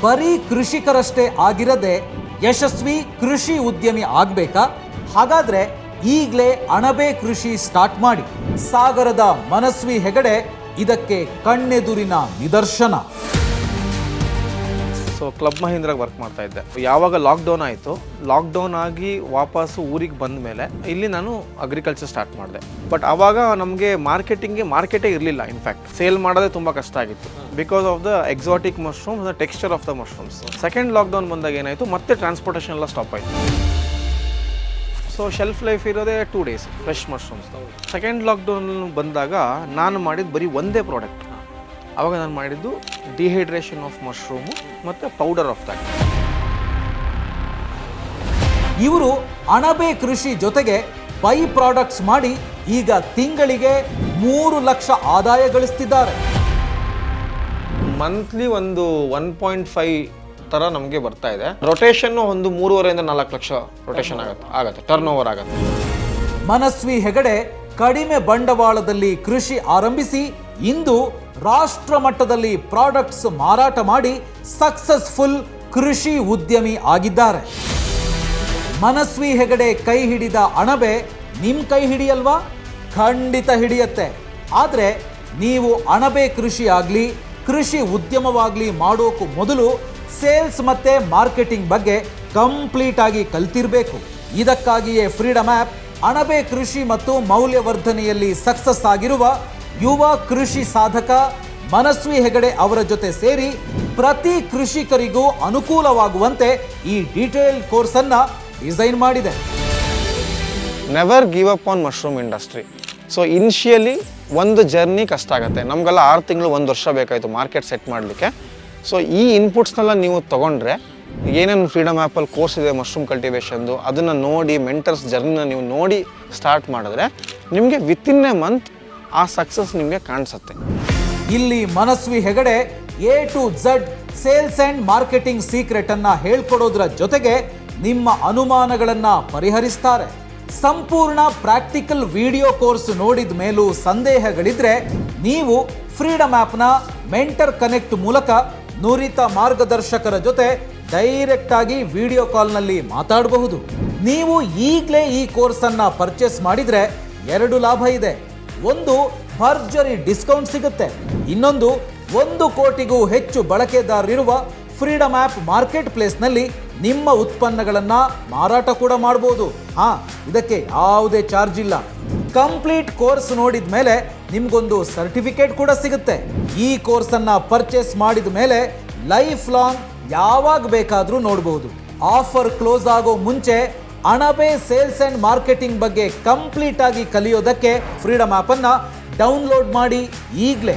ಬರೀ ಕೃಷಿಕರಷ್ಟೇ ಆಗಿರದೆ ಯಶಸ್ವಿ ಕೃಷಿ ಉದ್ಯಮಿ ಆಗ್ಬೇಕಾ? ಹಾಗಾದ್ರೆ ಈಗಲೇ ಅಣಬೆ ಕೃಷಿ ಸ್ಟಾರ್ಟ್ ಮಾಡಿ. ಸಾಗರದ ಮನಸ್ವಿ ಹೆಗಡೆ ಇದಕ್ಕೆ ಕಣ್ಣೆದುರಿನ ನಿದರ್ಶನ. ಸೊ ಕ್ಲಬ್ ಮಹೀಂದ್ರಾಗ ವರ್ಕ್ ಮಾಡ್ತಾ ಇದ್ದೆ. ಯಾವಾಗ ಲಾಕ್ಡೌನ್ ಆಯಿತು, ಲಾಕ್ಡೌನ್ ಆಗಿ ವಾಪಸ್ಸು ಊರಿಗೆ ಬಂದ ಮೇಲೆ ಇಲ್ಲಿ ನಾನು ಅಗ್ರಿಕಲ್ಚರ್ ಸ್ಟಾರ್ಟ್ ಮಾಡಿದೆ. ಬಟ್ ಆವಾಗ ನಮಗೆ ಮಾರ್ಕೆಟೇ ಇರಲಿಲ್ಲ. ಇನ್ಫ್ಯಾಕ್ಟ್ ಸೇಲ್ ಮಾಡೋದೇ ತುಂಬ ಕಷ್ಟ ಆಗಿತ್ತು because of the exotic mushrooms, the texture of the mushrooms. Second lockdown ಬಂದಾಗ ಏನಾಯಿತು, ಮತ್ತೆ ಟ್ರಾನ್ಸ್ಪೋರ್ಟೇಷನ್ ಎಲ್ಲ ಸ್ಟಾಪ್ ಆಯಿತು. ಸೊ ಶೆಲ್ಫ್ ಲೈಫ್ ಇರೋದೇ 2 days fresh mushrooms. Second lockdown ಬಂದಾಗ ನಾನು ಮಾಡಿದ್ದು ಬರೀ ಒಂದೇ ಪ್ರಾಡಕ್ಟ್. ಆವಾಗ ನಾನು ಮಾಡಿದ್ದು ಡಿಹೈಡ್ರೇಷನ್ ಆಫ್ ಮಶ್ರೂಮು ಮತ್ತು ಪೌಡರ್ ಆಫ್ ದಟ್. ಇವರು ಅಣಬೆ ಕೃಷಿ ಜೊತೆಗೆ ಬೈ ಪ್ರಾಡಕ್ಟ್ಸ್ ಮಾಡಿ ಈಗ ತಿಂಗಳಿಗೆ 3 ಲಕ್ಷ ಆದಾಯ ಗಳಿಸ್ತಿದ್ದಾರೆ. ಮಂತ್ಲಿ ಒಂದು 1.5 ಥರ ನಮಗೆ ಬರ್ತಾ ಇದೆ. ರೊಟೇಷನ್ನು ಒಂದು 3.5 ಇಂದ 4 ಲಕ್ಷ ರೊಟೇಷನ್ ಆಗುತ್ತೆ, ಟರ್ನ್ ಓವರ್ ಆಗುತ್ತೆ. ಮನಸ್ವಿ ಹೆಗಡೆ ಕಡಿಮೆ ಬಂಡವಾಳದಲ್ಲಿ ಕೃಷಿ ಆರಂಭಿಸಿ ಇಂದು ರಾಷ್ಟ್ರ ಮಟ್ಟದಲ್ಲಿ ಪ್ರಾಡಕ್ಟ್ಸ್ ಮಾರಾಟ ಮಾಡಿ ಸಕ್ಸಸ್ಫುಲ್ ಕೃಷಿ ಉದ್ಯಮಿ ಆಗಿದ್ದಾರೆ. ಮನಸ್ವಿ ಹೆಗಡೆ ಕೈ ಹಿಡಿದ ಅಣಬೆ ನಿಮ್ ಕೈ ಹಿಡಿಯಲ್ವಾ? ಖಂಡಿತ ಹಿಡಿಯತ್ತೆ. ಆದರೆ ನೀವು ಅಣಬೆ ಕೃಷಿ ಆಗಲಿ ಕೃಷಿ ಉದ್ಯಮವಾಗಲಿ ಮಾಡೋಕ್ಕೂ ಮೊದಲು ಸೇಲ್ಸ್ ಮತ್ತೆ ಮಾರ್ಕೆಟಿಂಗ್ ಬಗ್ಗೆ ಕಂಪ್ಲೀಟ್ ಆಗಿ ಕಲ್ತಿರ್ಬೇಕು. ಇದಕ್ಕಾಗಿಯೇ ಫ್ರೀಡಮ್ ಆ್ಯಪ್ ಅಣಬೆ ಕೃಷಿ ಮತ್ತು ಮೌಲ್ಯವರ್ಧನೆಯಲ್ಲಿ ಸಕ್ಸಸ್ ಆಗಿರುವ ಯುವ ಕೃಷಿ ಸಾಧಕ ಮನಸ್ವಿ ಹೆಗಡೆ ಅವರ ಜೊತೆ ಸೇರಿ ಪ್ರತಿ ಕೃಷಿಕರಿಗೂ ಅನುಕೂಲವಾಗುವಂತೆ ಈ ಡೀಟೇಲ್ ಕೋರ್ಸ್ ಅನ್ನ ಡಿಸೈನ್ ಮಾಡಿದೆ. Never give up on mushroom industry. So initially ಒಂದು ಜರ್ನಿ ಕಷ್ಟ ಆಗುತ್ತೆ. ನಮಗೆಲ್ಲ 6 ತಿಂಗಳು 1 ವರ್ಷ ಬೇಕಾಯಿತು ಮಾರ್ಕೆಟ್ ಸೆಟ್ ಮಾಡಲಿಕ್ಕೆ. ಸೊ ಈ ಇನ್ಪುಟ್ಸ್ನೆಲ್ಲ ನೀವು ತೊಗೊಂಡ್ರೆ, ಏನೇನು ಫ್ರೀಡಮ್ ಆ್ಯಪಲ್ಲಿ ಕೋರ್ಸ್ ಇದೆ ಮಶ್ರೂಮ್ ಕಲ್ಟಿವೇಷನ್ದು, ಅದನ್ನು ನೋಡಿ ಮೆಂಟರ್ಸ್ ಜರ್ನಿನ ನೀವು ನೋಡಿ ಸ್ಟಾರ್ಟ್ ಮಾಡಿದ್ರೆ ನಿಮಗೆ ವಿತಿನ್ ಎ ಮಂತ್ ಆ ಸಕ್ಸಸ್ ನಿಮಗೆ ಕಾಣಿಸುತ್ತೆ. ಇಲ್ಲಿ Manasvi Hegde A to Z sales and marketing secret ಅನ್ನ ಹೇಳ್ಕೊಡೋದ್ರ ಜೊತೆಗೆ ನಿಮ್ಮ ಅನುಮಾನಗಳನ್ನ ಪರಿಹರಿಸ್ತಾರೆ. ಸಂಪೂರ್ಣ ಪ್ರಾಕ್ಟಿಕಲ್ ವಿಡಿಯೋ ಕೋರ್ಸ್ ನೋಡಿದ ಮೇಲೂ ಸಂದೇಹಗಳಿದ್ರೆ ನೀವು ಫ್ರೀಡಮ್ ಆ್ಯಪ್ನ ಮೆಂಟರ್ ಕನೆಕ್ಟ್ ಮೂಲಕ ನುರಿತ ಮಾರ್ಗದರ್ಶಕರ ಜೊತೆ ಡೈರೆಕ್ಟ್ ಆಗಿ ವಿಡಿಯೋ ಕಾಲ್ನಲ್ಲಿ ಮಾತಾಡಬಹುದು. ನೀವು ಈಗಲೇ ಈ ಕೋರ್ಸನ್ನು ಪರ್ಚೇಸ್ ಮಾಡಿದರೆ 2 ಲಾಭ ಇದೆ. ಒಂದು, ಭರ್ಜರಿ ಡಿಸ್ಕೌಂಟ್ ಸಿಗುತ್ತೆ. ಇನ್ನೊಂದು, 1 ಕೋಟಿಗೂ ಹೆಚ್ಚು ಬಳಕೆದಾರರಿರುವ ಫ್ರೀಡಮ್ ಆ್ಯಪ್ ಮಾರ್ಕೆಟ್ ಪ್ಲೇಸ್ನಲ್ಲಿ ನಿಮ್ಮ ಉತ್ಪನ್ನಗಳನ್ನು ಮಾರಾಟ ಕೂಡ ಮಾಡ್ಬೋದು. ಇದಕ್ಕೆ ಯಾವುದೇ ಚಾರ್ಜ್ ಇಲ್ಲ. ಕಂಪ್ಲೀಟ್ ಕೋರ್ಸ್ ನೋಡಿದ ಮೇಲೆ ನಿಮಗೊಂದು ಸರ್ಟಿಫಿಕೇಟ್ ಕೂಡ ಸಿಗುತ್ತೆ. ಈ ಕೋರ್ಸನ್ನು ಪರ್ಚೇಸ್ ಮಾಡಿದ ಮೇಲೆ ಲೈಫ್ ಲಾಂಗ್ ಯಾವಾಗ ಬೇಕಾದರೂ ನೋಡಬಹುದು. ಆಫರ್ ಕ್ಲೋಸ್ ಆಗೋ ಮುಂಚೆ ಅಣಬೆ ಸೇಲ್ಸ್ ಆ್ಯಂಡ್ ಮಾರ್ಕೆಟಿಂಗ್ ಬಗ್ಗೆ ಕಂಪ್ಲೀಟ್ ಆಗಿ ಕಲಿಯೋದಕ್ಕೆ ಫ್ರೀಡಮ್ ಆ್ಯಪನ್ನು ಡೌನ್ಲೋಡ್ ಮಾಡಿ ಈಗಲೇ.